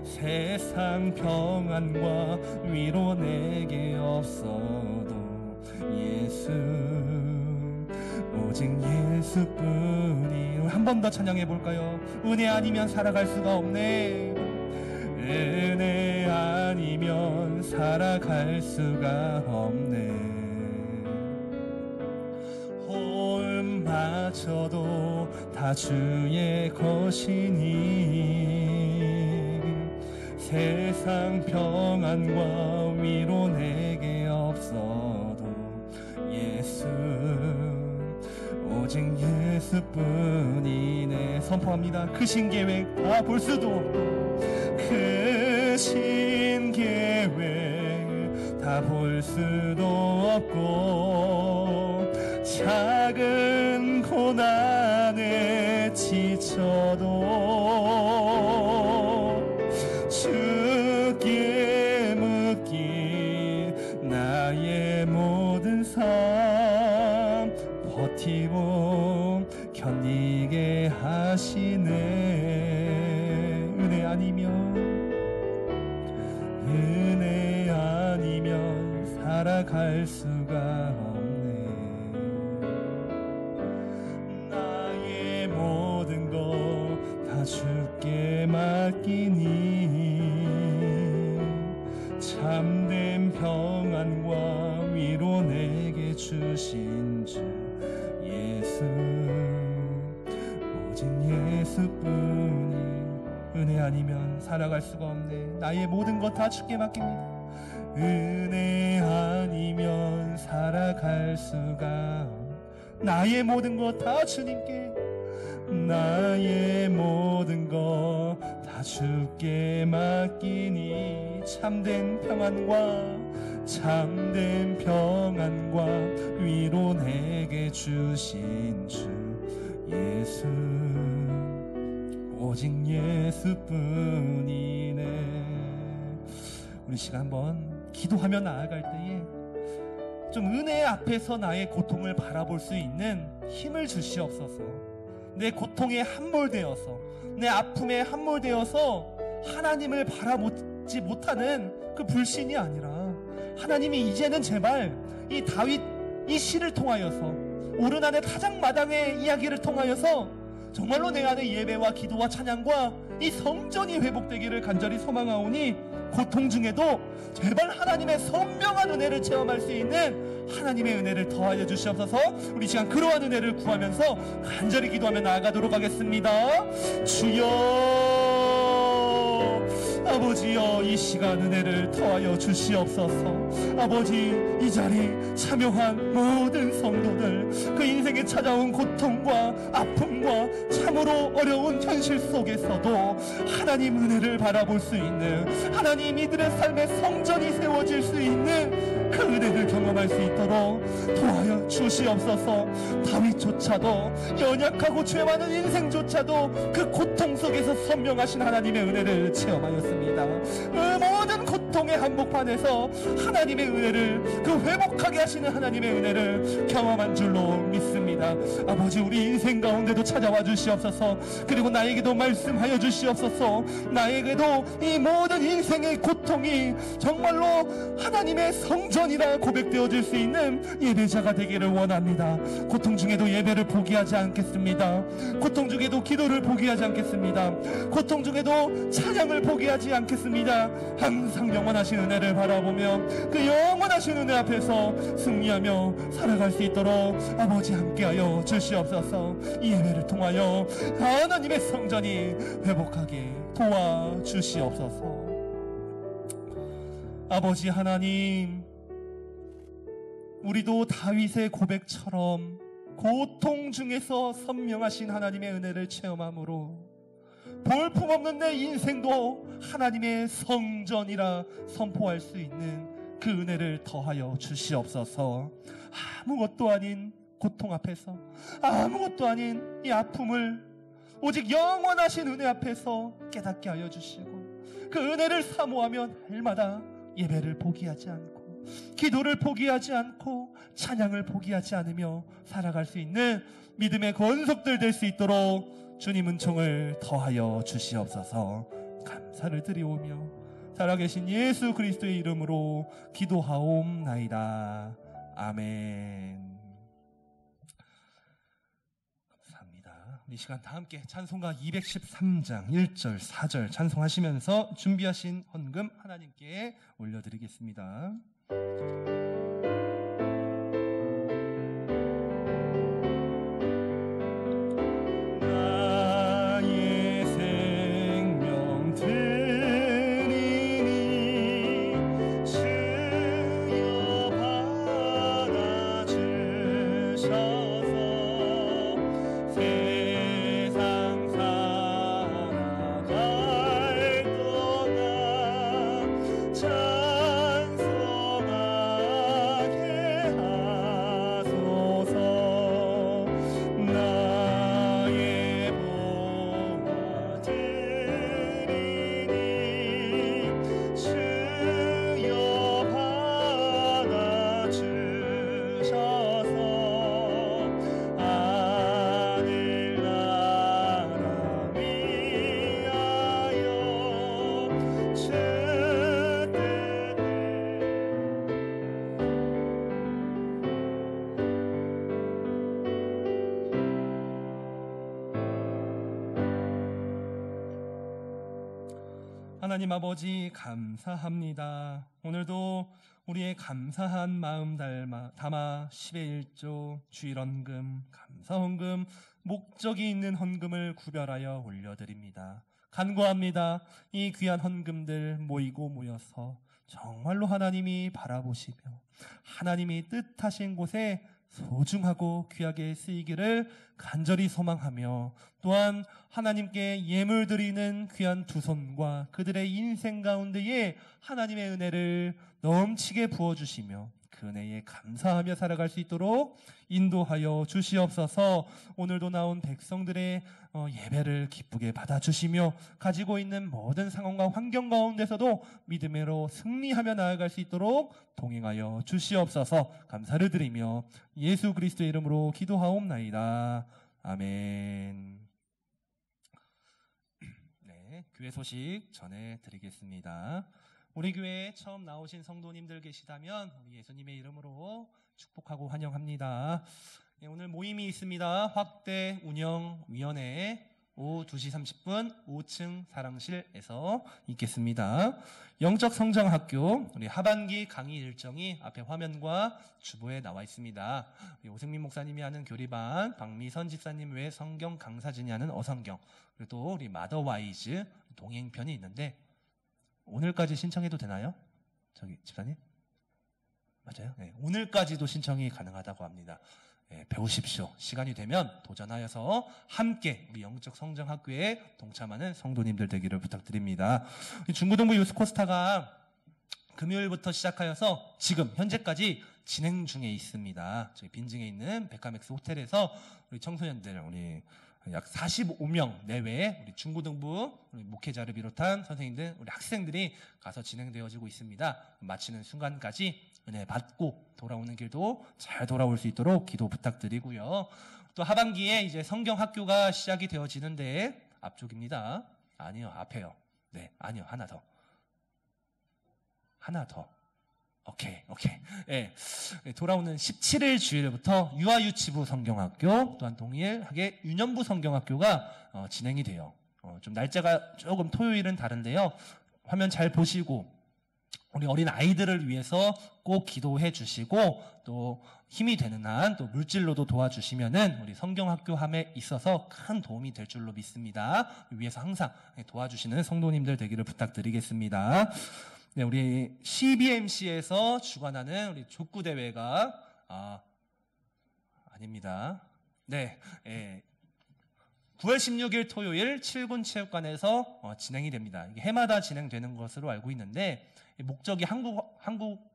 세상 평안과 위로 내게 없어도 예수 오직 예수뿐이. 한 번 더 찬양해 볼까요? 은혜 아니면 살아갈 수가 없네. 은혜 아니면 살아갈 수가 없네. 호흡마저도 다 주의 것이니 세상 평안과 위로 내게 없어도 예수 오직 예수뿐이네. 선포합니다. 크신 계획 다 볼 수도 없고 크신 계획 다 볼 수도 없고 작은 고난에 지쳐도 주께 묻기 나의 모든 삶 버티고 견디 하시네. 은혜 아니면 살아갈 수가 없네. 나의 모든 것 다 주께 맡기니 참된 평안과 위로 내게 주신 주 예수, 오직 예수뿐이. 은혜 아니면 살아갈 수가 없네. 나의 모든 것 다 주께 맡깁니다. 은혜 아니면 살아갈 수가 없네. 나의 모든 것 다 주님께, 나의 모든 것 다 주께 맡기니 참된 평안과 위로 내게 주신 주 예수, 오직 예수뿐이네. 우리 시간 한번 기도하며 나아갈 때에 좀 은혜 앞에서 나의 고통을 바라볼 수 있는 힘을 주시옵소서. 내 고통에 함몰되어서, 내 아픔에 함몰되어서 하나님을 바라보지 못하는 그 불신이 아니라, 하나님이 이제는 제발 이 다윗 이 시를 통하여서, 오르난의 타작마당의 이야기를 통하여서 정말로 내 안에 예배와 기도와 찬양과 이 성전이 회복되기를 간절히 소망하오니, 고통 중에도 제발 하나님의 선명한 은혜를 체험할 수 있는 하나님의 은혜를 더하여 주시옵소서. 우리 시간 그러한 은혜를 구하면서 간절히 기도하며 나아가도록 하겠습니다. 주여, 아버지여, 이 시간 은혜를 더하여 주시옵소서. 아버지, 이 자리 참여한 모든 성도들, 그 인생에 찾아온 고통과 아픔과 참으로 어려운 현실 속에서도 하나님 은혜를 바라볼 수 있는, 하나님 이들의 삶의 성전이 세워질 수 있는 그 은혜를 경험할 수 있도록 도와여 주시옵소서. 다윗조차도, 연약하고 죄 많은 인생조차도 그 고통 속에서 선명하신 하나님의 은혜를 체험하였습니다. 그 모든 고통의 한복판에서 하나님의 은혜를, 그 회복하게 하시는 하나님의 은혜를 경험한 줄로 믿습니다. 아버지, 우리 인생 가운데도 찾아와 주시옵소서. 그리고 나에게도 말씀하여 주시옵소서. 나에게도 이 모든 인생의 고통이 정말로 하나님의 성전이라 고백되어질 수 있는 예배자가 되기를 원합니다. 고통 중에도 예배를 포기하지 않겠습니다. 고통 중에도 기도를 포기하지 않겠습니다. 고통 중에도 찬양을 포기하지 않겠습니다. 항상 영원하신 은혜를 바라보며 그 영원하신 은혜 앞에서 승리하며 살아갈 수 있도록 아버지 함께하여 주시옵소서. 이 예배를 통하여 하나님의 성전이 회복하게 도와주시옵소서. 아버지 하나님, 우리도 다윗의 고백처럼 고통 중에서 선명하신 하나님의 은혜를 체험함으로 볼품없는 내 인생도 하나님의 성전이라 선포할 수 있는 그 은혜를 더하여 주시옵소서. 아무것도 아닌 고통 앞에서, 아무것도 아닌 이 아픔을 오직 영원하신 은혜 앞에서 깨닫게 하여 주시고, 그 은혜를 사모하며 날마다 예배를 포기하지 않고, 기도를 포기하지 않고, 찬양을 포기하지 않으며 살아갈 수 있는 믿음의 권속들 될 수 있도록 주님 은총을 더하여 주시옵소서. 감사를 드리오며 살아계신 예수 그리스도의 이름으로 기도하옵나이다. 아멘. 감사합니다. 이 시간 다 함께 찬송가 213장 1절 4절 찬송하시면서 준비하신 헌금 하나님께 올려드리겠습니다. 찬송하게 하나님 아버지 감사합니다. 오늘도 우리의 감사한 마음 담아 10의 1조 주일헌금, 감사헌금, 목적이 있는 헌금을 구별하여 올려드립니다. 간구합니다. 이 귀한 헌금들 모이고 모여서 정말로 하나님이 바라보시며 하나님이 뜻하신 곳에 소중하고 귀하게 쓰이기를 간절히 소망하며, 또한 하나님께 예물 드리는 귀한 두 손과 그들의 인생 가운데에 하나님의 은혜를 넘치게 부어주시며 그 은혜에 감사하며 살아갈 수 있도록 인도하여 주시옵소서. 오늘도 나온 백성들의 예배를 기쁘게 받아주시며 가지고 있는 모든 상황과 환경 가운데서도 믿음으로 승리하며 나아갈 수 있도록 동행하여 주시옵소서. 감사를 드리며 예수 그리스도의 이름으로 기도하옵나이다. 아멘. 네, 교회 소식 전해드리겠습니다. 우리 교회에 처음 나오신 성도님들 계시다면 우리 예수님의 이름으로 축복하고 환영합니다. 네, 오늘 모임이 있습니다. 확대 운영위원회 오후 2시 30분 5층 사랑실에서 있겠습니다. 영적 성장학교 우리 하반기 강의 일정이 앞에 화면과 주보에 나와 있습니다. 우리 오승민 목사님이 하는 교리반, 박미선 집사님 외 성경 강사진이 하는 어성경, 그리고 또 우리 마더와이즈 동행편이 있는데 오늘까지 신청해도 되나요? 저기 집사님? 맞아요? 네, 오늘까지도 신청이 가능하다고 합니다. 네, 배우십시오. 시간이 되면 도전하여서 함께 우리 영적 성장학교에 동참하는 성도님들 되기를 부탁드립니다. 중고등부 유스코스타가 금요일부터 시작하여서 지금 현재까지 진행 중에 있습니다. 저희 빈증에 있는 베카맥스 호텔에서 우리 청소년들, 우리 약 45명 내외의 우리 중고등부 우리 목회자를 비롯한 선생님들, 우리 학생들이 가서 진행되어지고 있습니다. 마치는 순간까지 은혜 받고 돌아오는 길도 잘 돌아올 수 있도록 기도 부탁드리고요. 또 하반기에 이제 성경학교가 시작이 되어지는데 앞쪽입니다. 아니요, 앞에요. 네, 아니요, 하나 더. 오케이. 예. 돌아오는 17일 주일부터 유아유치부 성경학교, 또한 동일하게 유년부 성경학교가 진행이 돼요. 좀 날짜가 조금 토요일은 다른데요. 화면 잘 보시고 우리 어린 아이들을 위해서 꼭 기도해 주시고, 또 힘이 되는 한 또 물질로도 도와주시면은 우리 성경학교함에 있어서 큰 도움이 될 줄로 믿습니다. 위에서 항상 도와주시는 성도님들 되기를 부탁드리겠습니다. 네, 우리 CBMC에서 주관하는 우리 족구 대회가 아닙니다. 네, 9월 16일 토요일 7군 체육관에서 진행이 됩니다. 이게 해마다 진행되는 것으로 알고 있는데 목적이 한국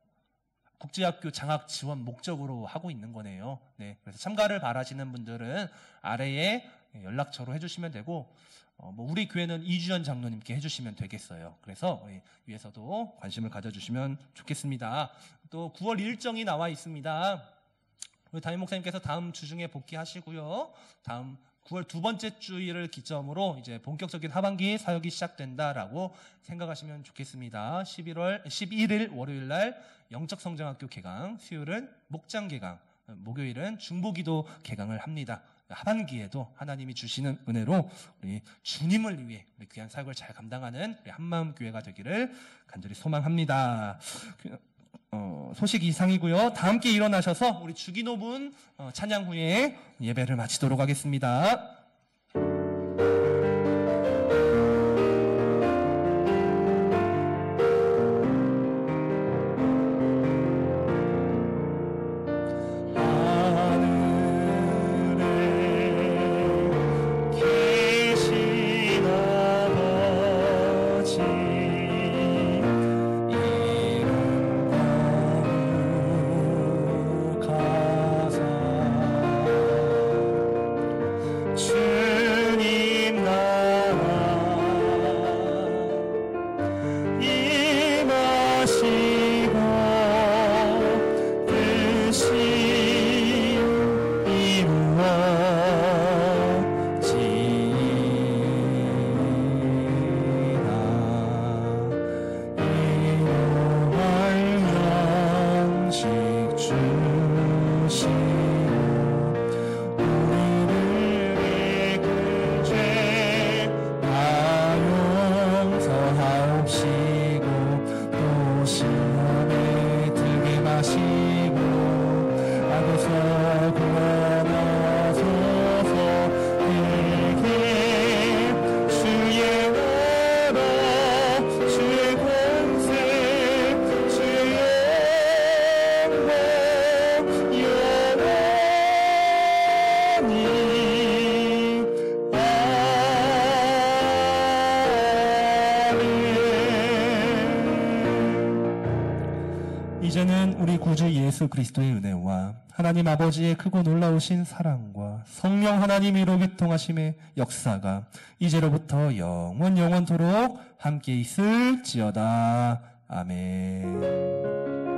국제학교 장학 지원 목적으로 하고 있는 거네요. 네, 그래서 참가를 바라시는 분들은 아래에 연락처로 해주시면 되고, 우리 교회는 이주연 장로님께 해주시면 되겠어요. 그래서 위에서도 관심을 가져주시면 좋겠습니다. 또 9월 일정이 나와 있습니다. 우리 담임 목사님께서 다음 주 중에 복귀하시고요. 다음 9월 두 번째 주일을 기점으로 이제 본격적인 하반기 사역이 시작된다라고 생각하시면 좋겠습니다. 11일 월요일 날 영적 성장학교 개강, 수요일은 목장 개강, 목요일은 중보기도 개강을 합니다. 하반기에도 하나님이 주시는 은혜로 우리 주님을 위해 우리 귀한 사역을 잘 감당하는 우리 한마음 교회가 되기를 간절히 소망합니다. 소식 이상이고요. 다 함께 일어나셔서 우리 주기도분 찬양 후에 예배를 마치도록 하겠습니다. 주 이제는 우리 구주 예수 그리스도의 은혜와 하나님 아버지의 크고 놀라우신 사랑과 성령 하나님 이로 교통하심의 역사가 이제로부터 영원토록 함께 있을지어다. 아멘.